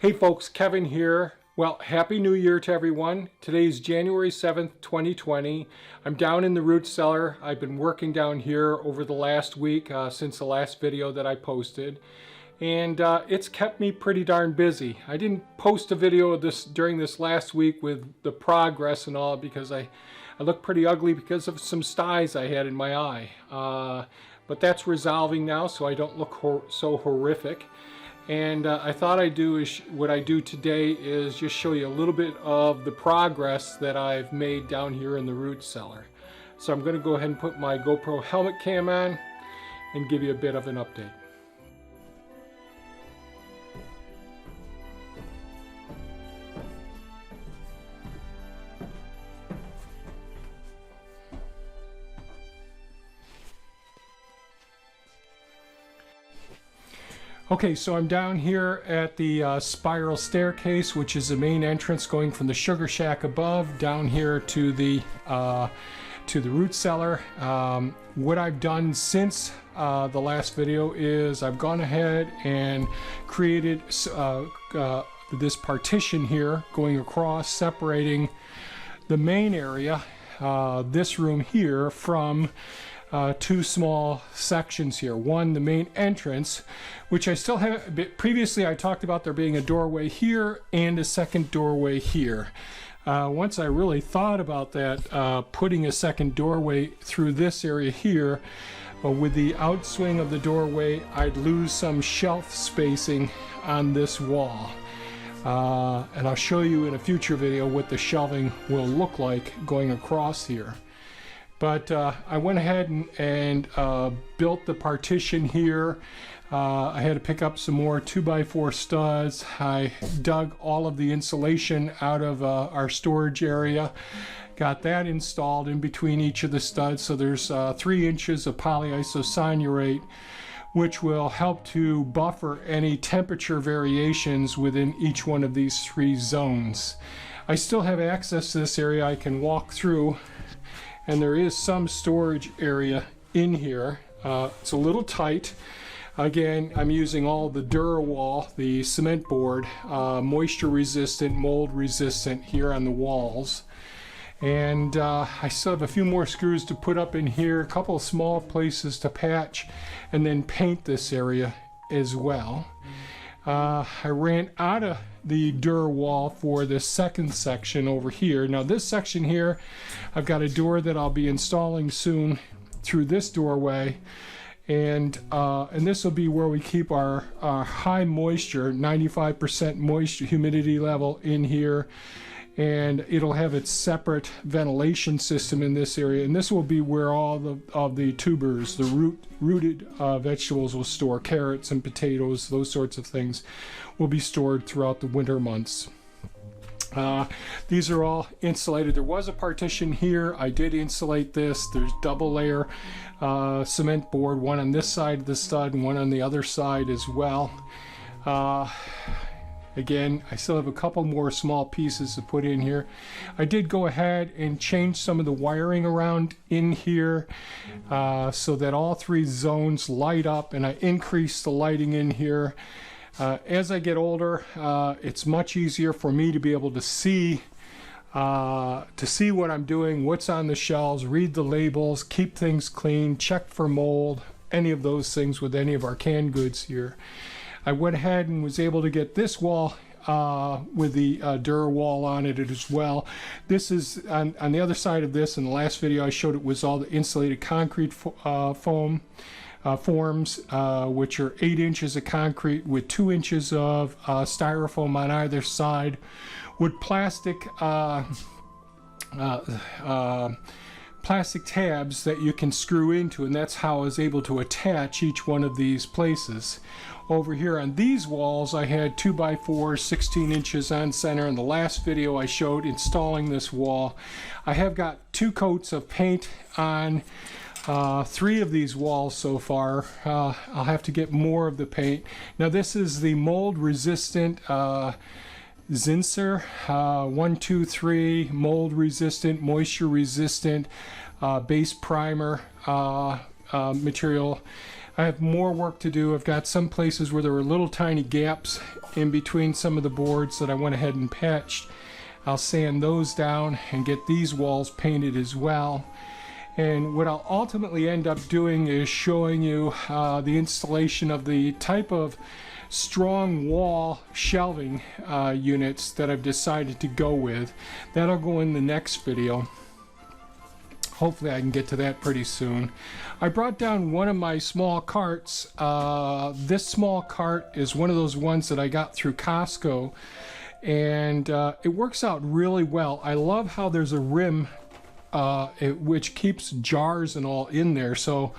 Hey folks, Kevin here. Well, Happy New Year to everyone. Today's January 7th, 2020. I'm down in the root cellar. I've been working down here over the last week since the last video that I posted. And it's kept me pretty darn busy. I didn't post a video of this during this last week with the progress and all because I look pretty ugly because of some styes I had in my eye. But that's resolving now, so I don't look so horrific. And I thought what I do today is just show you a little bit of the progress that I've made down here in the root cellar. So I'm going to go ahead and put my GoPro helmet cam on and give you a bit of an update. Okay, so I'm down here at the spiral staircase, which is the main entrance going from the sugar shack above down here to the root cellar. What I've done since the last video is I've gone ahead and created this partition here going across, separating the main area, this room here, from two small sections here. One, the main entrance, which I still have. Previously I talked about there being a doorway here and a second doorway here. Once I really thought about that, putting a second doorway through this area here, with the outswing of the doorway, I'd lose some shelf spacing on this wall. And I'll show you in a future video what the shelving will look like going across here. But I went ahead and built the partition here. I had to pick up some more 2x4 studs. I dug all of the insulation out of our storage area. Got that installed in between each of the studs. So there's 3 inches of polyisocyanurate, which will help to buffer any temperature variations within each one of these 3 zones. I still have access to this area I can walk through. And there is some storage area in here. It's a little tight. Again, I'm using all the DuraWall, the cement board, moisture resistant, mold resistant here on the walls. And I still have a few more screws to put up in here, a couple of small places to patch, and then paint this area as well. I ran out of the DuraWall for the second section over here. Now this section here, I've got a door that I'll be installing soon through this doorway, and this will be where we keep our high moisture, 95% moisture humidity level in here, and it'll have its separate ventilation system in this area, and this will be where all of the tubers, the rooted vegetables will store. Carrots and potatoes, those sorts of things will be stored throughout the winter months. These are all insulated. There was a partition here. I did insulate this. There's double layer cement board, one on this side of the stud and one on the other side as well. Again, I still have a couple more small pieces to put in here. I did go ahead and change some of the wiring around in here so that all 3 zones light up, and I increased the lighting in here. As I get older, it's much easier for me to be able to see what I'm doing, what's on the shelves, read the labels, keep things clean, check for mold, any of those things with any of our canned goods here. I went ahead and was able to get this wall with the DuraWall on it as well. This is on the other side of this. In the last video I showed it was all the insulated concrete forms, which are 8 inches of concrete with 2 inches of styrofoam on either side, with plastic tabs that you can screw into, and that's how I was able to attach each one of these places. Over here on these walls I had 2x4, 16 inches on center. In the last video I showed installing this wall. I have got 2 coats of paint on 3 of these walls so far. I'll have to get more of the paint. Now this is the mold resistant Zinsser 123 mold resistant, moisture resistant base primer material. I have more work to do. I've got some places where there were little tiny gaps in between some of the boards that I went ahead and patched. I'll sand those down and get these walls painted as well. And what I'll ultimately end up doing is showing you the installation of the type of strong wall shelving units that I've decided to go with. That'll go in the next video. Hopefully I can get to that pretty soon. I brought down one of my small carts. This small cart is one of those ones that I got through Costco, and it works out really well. I love how there's a rim which keeps jars and all in there. So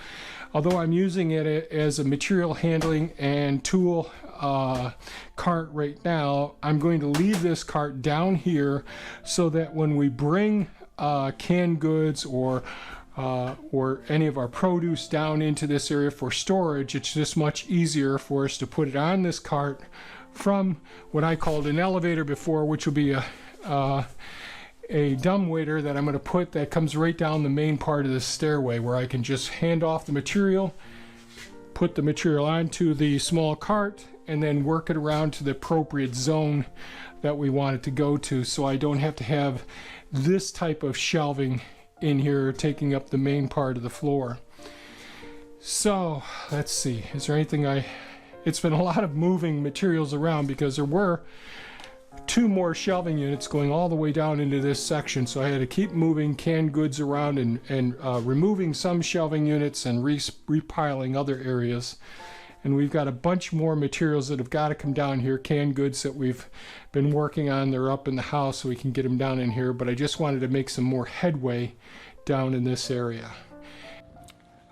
although I'm using it as a material handling and tool cart right now, I'm going to leave this cart down here so that when we bring canned goods or any of our produce down into this area for storage, it's just much easier for us to put it on this cart from what I called an elevator before, which will be a dumbwaiter that I'm going to put that comes right down the main part of the stairway, where I can just hand off the material, put the material onto the small cart, and then work it around to the appropriate zone that we want it to go to, so I don't have to have this type of shelving in here taking up the main part of the floor. So let's see, is there anything it's been a lot of moving materials around because there were 2 more shelving units going all the way down into this section, so I had to keep moving canned goods around and removing some shelving units and repiling other areas. And we've got a bunch more materials that have got to come down here, canned goods that we've been working on. They're up in the house so we can get them down in here, but I just wanted to make some more headway down in this area.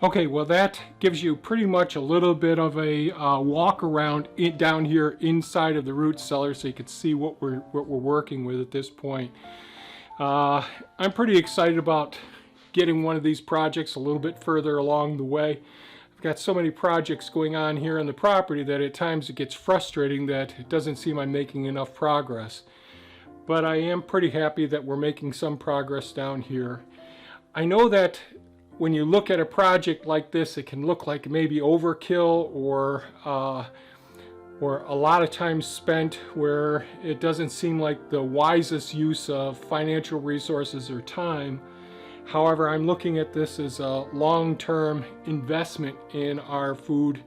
Okay, well that gives you pretty much a little bit of a walk around down here inside of the root cellar, so you can see what we're working with at this point. I'm pretty excited about getting one of these projects a little bit further along the way. I've got so many projects going on here on the property that at times it gets frustrating that it doesn't seem I'm making enough progress. But I am pretty happy that we're making some progress down here. I know that when you look at a project like this, it can look like maybe overkill or a lot of time spent where it doesn't seem like the wisest use of financial resources or time. However, I'm looking at this as a long-term investment in our food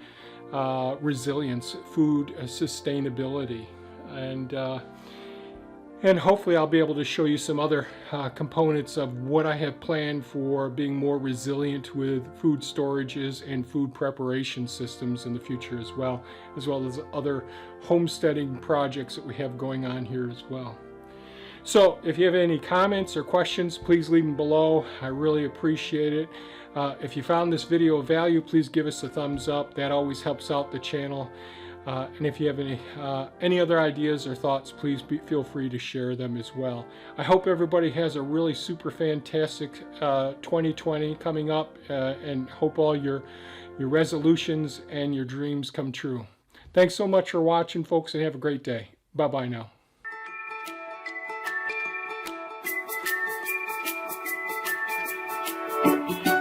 resilience, food sustainability, and hopefully I'll be able to show you some other components of what I have planned for being more resilient with food storages and food preparation systems in the future as well as other homesteading projects that we have going on here as well. So if you have any comments or questions, please leave them below. I really appreciate it. If you found this video of value, please give us a thumbs up. That always helps out the channel. And if you have any other ideas or thoughts, please feel free to share them as well. I hope everybody has a really super fantastic 2020 coming up, and hope all your resolutions and your dreams come true. Thanks so much for watching, folks, and have a great day. Bye-bye now. Thank you.